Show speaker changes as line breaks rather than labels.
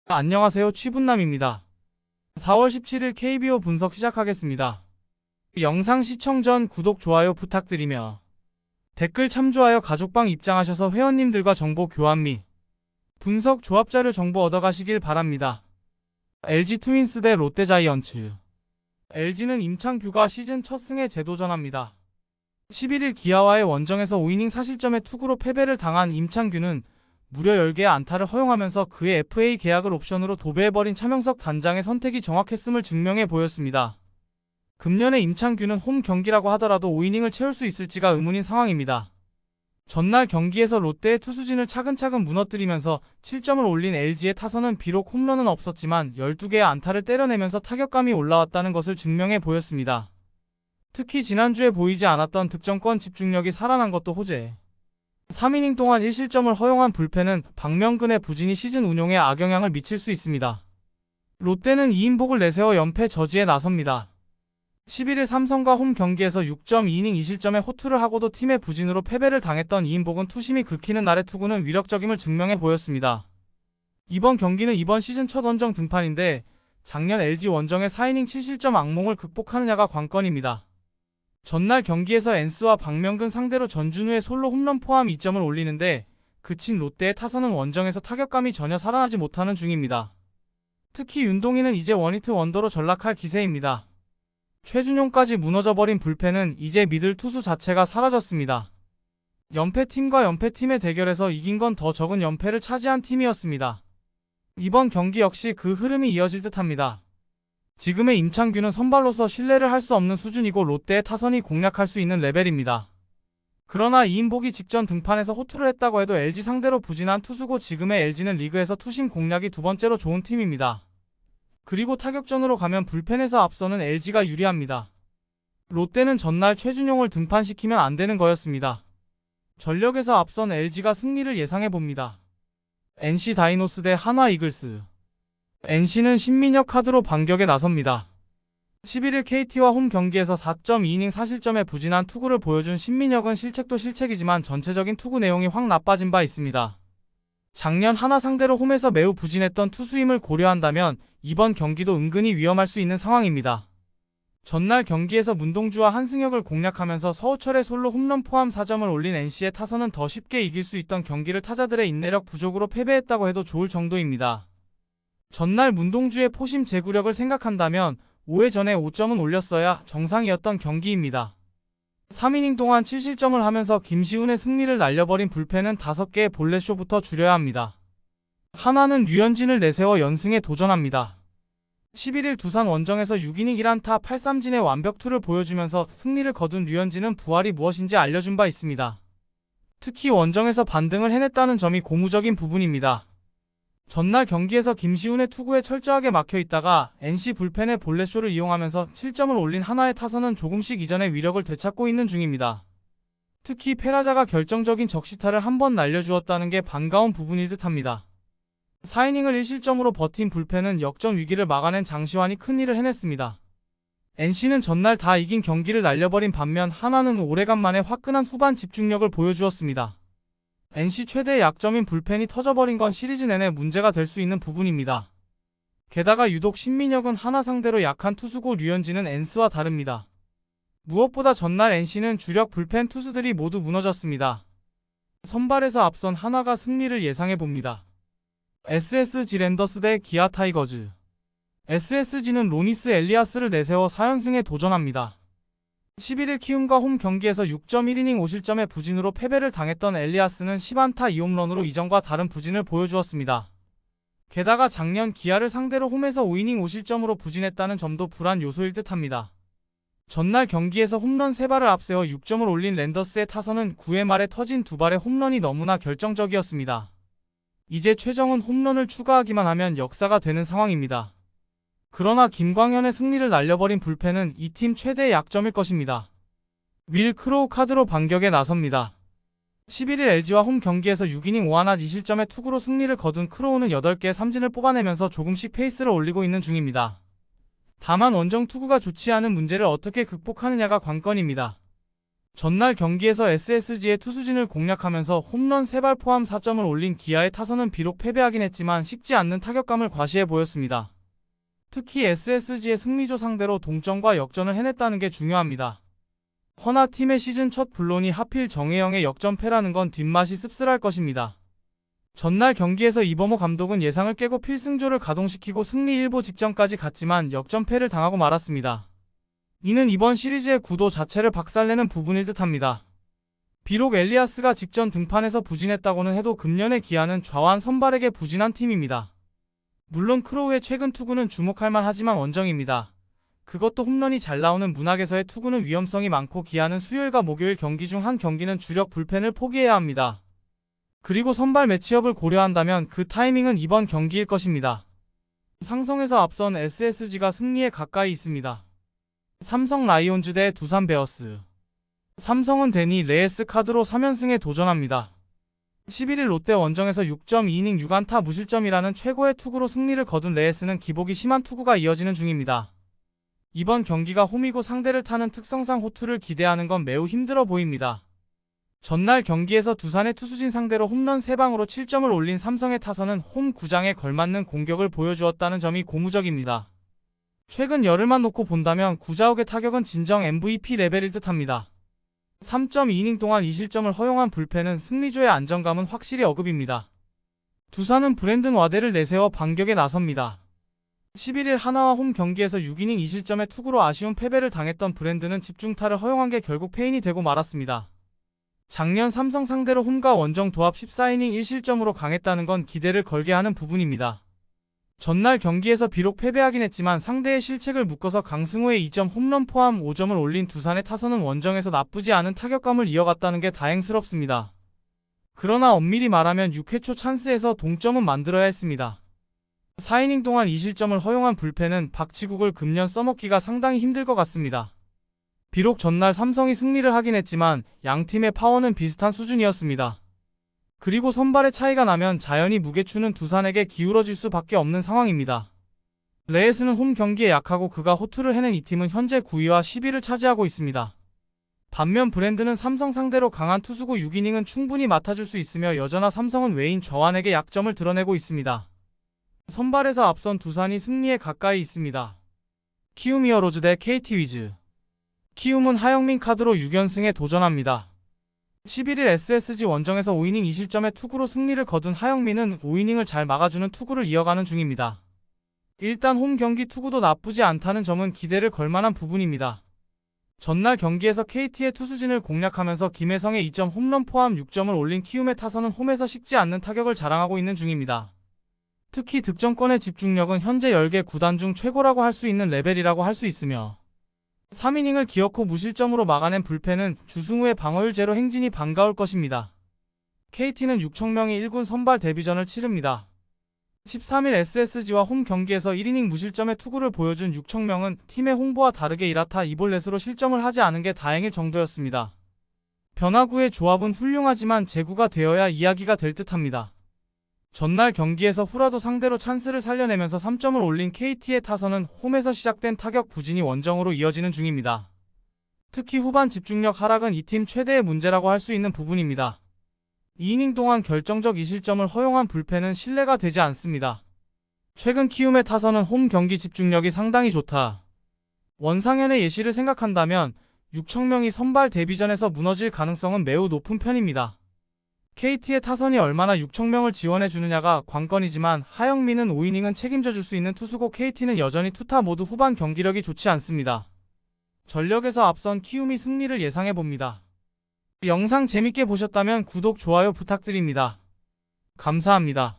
안녕하세요, 취분남입니다. 4월 17일 KBO 분석 시작하겠습니다. 영상 시청 전 구독, 좋아요 부탁드리며 댓글 참조하여 가족방 입장하셔서 회원님들과 정보 교환 및 분석 조합자료 정보 얻어가시길 바랍니다. LG 트윈스 대 롯데 자이언츠. LG는 임창규가 시즌 첫 승에 재도전합니다. 11일 기아와의 원정에서 5이닝 사실점의 투구로 패배를 당한 임창규는 무려 10개의 안타를 허용하면서 그의 FA 계약을 옵션으로 도배해버린 차명석 단장의 선택이 정확했음을 증명해 보였습니다. 금년에 임창규는 홈 경기라고 하더라도 5이닝을 채울 수 있을지가 의문인 상황입니다. 전날 경기에서 롯데의 투수진을 차근차근 무너뜨리면서 7점을 올린 LG의 타선은 비록 홈런은 없었지만 12개의 안타를 때려내면서 타격감이 올라왔다는 것을 증명해 보였습니다. 특히 지난주에 보이지 않았던 득점권 집중력이 살아난 것도 호재. 3이닝 동안 1실점을 허용한 불펜은 박명근의 부진이 시즌 운용에 악영향을 미칠 수 있습니다. 롯데는 이인복을 내세워 연패 저지에 나섭니다. 11일 삼성과 홈 경기에서 6.2이닝 2실점에 호투를 하고도 팀의 부진으로 패배를 당했던 이인복은 투심이 긁히는 날의 투구는 위력적임을 증명해 보였습니다. 이번 경기는 이번 시즌 첫 원정 등판인데 작년 LG 원정의 4이닝 7실점 악몽을 극복하느냐가 관건입니다. 전날 경기에서 엔스와 박명근 상대로 전준우의 솔로 홈런 포함 2점을 올리는데 그친 롯데의 타선은 원정에서 타격감이 전혀 살아나지 못하는 중입니다. 특히 윤동희는 이제 원히트 원더로 전락할 기세입니다. 최준용까지 무너져버린 불펜은 이제 믿을 투수 자체가 사라졌습니다. 연패팀과 연패팀의 대결에서 이긴 건 더 적은 연패를 차지한 팀이었습니다. 이번 경기 역시 그 흐름이 이어질 듯합니다. 지금의 임창규는 선발로서 신뢰를 할 수 없는 수준이고 롯데의 타선이 공략할 수 있는 레벨입니다. 그러나 이인복이 직전 등판에서 호투를 했다고 해도 LG 상대로 부진한 투수고 지금의 LG는 리그에서 투심 공략이 두 번째로 좋은 팀입니다. 그리고 타격전으로 가면 불펜에서 앞서는 LG가 유리합니다. 롯데는 전날 최준용을 등판시키면 안 되는 거였습니다. 전력에서 앞선 LG가 승리를 예상해봅니다. NC 다이노스 대 한화 이글스. NC는 신민혁 카드로 반격에 나섭니다. 11일 KT와 홈 경기에서 4.2이닝 사실점에 부진한 투구를 보여준 신민혁은 실책도 실책이지만 전체적인 투구 내용이 확 나빠진 바 있습니다. 작년 한화 상대로 홈에서 매우 부진했던 투수임을 고려한다면 이번 경기도 은근히 위험할 수 있는 상황입니다. 전날 경기에서 문동주와 한승혁을 공략하면서 서우철의 솔로 홈런 포함 4점을 올린 NC의 타선은 더 쉽게 이길 수 있던 경기를 타자들의 인내력 부족으로 패배했다고 해도 좋을 정도입니다. 전날 문동주의 포심 제구력을 생각한다면 5회 전에 5점은 올렸어야 정상이었던 경기입니다. 3이닝 동안 7실점을 하면서 김시훈의 승리를 날려버린 불펜은 5개의 볼넷쇼부터 줄여야 합니다. 한화는 류현진을 내세워 연승에 도전합니다. 11일 두산 원정에서 6이닝 1안타 8삼진의 완벽투를 보여주면서 승리를 거둔 류현진은 부활이 무엇인지 알려준 바 있습니다. 특히 원정에서 반등을 해냈다는 점이 고무적인 부분입니다. 전날 경기에서 김시훈의 투구에 철저하게 막혀있다가 NC 불펜의 볼넷쇼를 이용하면서 7점을 올린 한화의 타선은 조금씩 이전의 위력을 되찾고 있는 중입니다. 특히 페라자가 결정적인 적시타를 한 번 날려주었다는 게 반가운 부분일 듯합니다. 4이닝을 1실점으로 버틴 불펜은 역전 위기를 막아낸 장시환이 큰일을 해냈습니다. NC는 전날 다 이긴 경기를 날려버린 반면 한화는 오래간만에 화끈한 후반 집중력을 보여주었습니다. NC 최대의 약점인 불펜이 터져버린 건 시리즈 내내 문제가 될 수 있는 부분입니다. 게다가 유독 신민혁은 한화 상대로 약한 투수고 류현진은 엔스와 다릅니다. 무엇보다 전날 NC는 주력 불펜 투수들이 모두 무너졌습니다. 선발에서 앞선 한화가 승리를 예상해봅니다. SSG 랜더스 대 기아 타이거즈. SSG는 로니스 엘리아스를 내세워 4연승에 도전합니다. 11일 키움과 홈 경기에서 6.1이닝 5실점의 부진으로 패배를 당했던 엘리아스는 10안타 2홈런으로 이전과 다른 부진을 보여주었습니다. 게다가 작년 기아를 상대로 홈에서 5이닝 5실점으로 부진했다는 점도 불안 요소일 듯합니다. 전날 경기에서 홈런 3발을 앞세워 6점을 올린 랜더스의 타선은 9회 말에 터진 2발의 홈런이 너무나 결정적이었습니다. 이제 최정은 홈런을 추가하기만 하면 역사가 되는 상황입니다. 그러나 김광현의 승리를 날려버린 불펜은 이 팀 최대의 약점일 것입니다. 윌 크로우 카드로 반격에 나섭니다. 11일 LG와 홈 경기에서 6이닝 5안타 2실점의 투구로 승리를 거둔 크로우는 8개의 삼진을 뽑아내면서 조금씩 페이스를 올리고 있는 중입니다. 다만 원정 투구가 좋지 않은 문제를 어떻게 극복하느냐가 관건입니다. 전날 경기에서 SSG의 투수진을 공략하면서 홈런 3발 포함 4점을 올린 기아의 타선은 비록 패배하긴 했지만 식지 않는 타격감을 과시해 보였습니다. 특히 SSG의 승리조 상대로 동점과 역전을 해냈다는 게 중요합니다. 허나 팀의 시즌 첫 불론이 하필 정혜영의 역전패라는 건 뒷맛이 씁쓸할 것입니다. 전날 경기에서 이범호 감독은 예상을 깨고 필승조를 가동시키고 승리 일보 직전까지 갔지만 역전패를 당하고 말았습니다. 이는 이번 시리즈의 구도 자체를 박살내는 부분일 듯합니다. 비록 엘리아스가 직전 등판에서 부진했다고는 해도 금년의 기아는 좌완 선발에게 부진한 팀입니다. 물론 크로우의 최근 투구는 주목할 만하지만 원정입니다. 그것도 홈런이 잘 나오는 문학에서의 투구는 위험성이 많고 기아는 수요일과 목요일 경기 중 한 경기는 주력 불펜을 포기해야 합니다. 그리고 선발 매치업을 고려한다면 그 타이밍은 이번 경기일 것입니다. 상성에서 앞선 SSG가 승리에 가까이 있습니다. 삼성 라이온즈 대 두산 베어스. 삼성은 데니 레예스 카드로 3연승에 도전합니다. 11일 롯데 원정에서 6.2이닝 6안타 무실점이라는 최고의 투구로 승리를 거둔 레예스는 기복이 심한 투구가 이어지는 중입니다. 이번 경기가 홈이고 상대를 타는 특성상 호투를 기대하는 건 매우 힘들어 보입니다. 전날 경기에서 두산의 투수진 상대로 홈런 3방으로 7점을 올린 삼성의 타선은 홈 구장에 걸맞는 공격을 보여주었다는 점이 고무적입니다. 최근 열흘만 놓고 본다면 구자욱의 타격은 진정 MVP 레벨일 듯합니다. 3.2이닝 동안 2실점을 허용한 불펜은 승리조의 안정감은 확실히 어급입니다. 두산은 브랜든 와데를 내세워 반격에 나섭니다. 11일 하나와 홈 경기에서 6이닝 2실점의 투구로 아쉬운 패배를 당했던 브랜든은 집중타를 허용한 게 결국 패인이 되고 말았습니다. 작년 삼성 상대로 홈과 원정 도합 14이닝 1실점으로 강했다는 건 기대를 걸게 하는 부분입니다. 전날 경기에서 비록 패배하긴 했지만 상대의 실책을 묶어서 강승호의 2점 홈런 포함 5점을 올린 두산의 타선은 원정에서 나쁘지 않은 타격감을 이어갔다는 게 다행스럽습니다. 그러나 엄밀히 말하면 6회 초 찬스에서 동점은 만들어야 했습니다. 4이닝 동안 2실점을 허용한 불펜은 박치국을 금년 써먹기가 상당히 힘들 것 같습니다. 비록 전날 삼성이 승리를 하긴 했지만 양팀의 파워는 비슷한 수준이었습니다. 그리고 선발의 차이가 나면 자연히 무게추는 두산에게 기울어질 수밖에 없는 상황입니다. 레예스는 홈 경기에 약하고 그가 호투를 해낸 이 팀은 현재 9위와 10위를 차지하고 있습니다. 반면 브랜드는 삼성 상대로 강한 투수고 6이닝은 충분히 맡아줄 수 있으며 여전하 삼성은 외인 좌완에게 약점을 드러내고 있습니다. 선발에서 앞선 두산이 승리에 가까이 있습니다. 키움 히어로즈 대 KT 위즈. 키움은 하영민 카드로 6연승에 도전합니다. 11일 SSG 원정에서 5이닝 2실점의 투구로 승리를 거둔 하영민은 5이닝을 잘 막아주는 투구를 이어가는 중입니다. 일단 홈 경기 투구도 나쁘지 않다는 점은 기대를 걸만한 부분입니다. 전날 경기에서 KT의 투수진을 공략하면서 김혜성의 2점 홈런 포함 6점을 올린 키움의 타선은 홈에서 식지 않는 타격을 자랑하고 있는 중입니다. 특히 득점권의 집중력은 현재 10개 구단 중 최고라고 할 수 있는 레벨이라고 할 수 있으며 3이닝을 기어코 무실점으로 막아낸 불펜은 주승우의 방어율 제로 행진이 반가울 것입니다. KT는 6천명의 1군 선발 데뷔전을 치릅니다. 13일 SSG와 홈 경기에서 1이닝 무실점의 투구를 보여준 6천명은 팀의 홍보와 다르게 1안타 2볼넷으로 실점을 하지 않은 게 다행일 정도였습니다. 변화구의 조합은 훌륭하지만 제구가 되어야 이야기가 될 듯합니다. 전날 경기에서 후라도 상대로 찬스를 살려내면서 3점을 올린 KT의 타선은 홈에서 시작된 타격 부진이 원정으로 이어지는 중입니다. 특히 후반 집중력 하락은 이 팀 최대의 문제라고 할 수 있는 부분입니다. 2이닝 동안 결정적 2실점을 허용한 불펜은 신뢰가 되지 않습니다. 최근 키움의 타선은 홈 경기 집중력이 상당히 좋다. 원상현의 예시를 생각한다면 6천명이 선발 데뷔전에서 무너질 가능성은 매우 높은 편입니다. KT의 타선이 얼마나 6천명을 지원해주느냐가 관건이지만 하영민은 5이닝은 책임져줄 수 있는 투수고 KT는 여전히 투타 모두 후반 경기력이 좋지 않습니다. 전력에서 앞선 키움이 승리를 예상해봅니다. 영상 재밌게 보셨다면 구독, 좋아요 부탁드립니다. 감사합니다.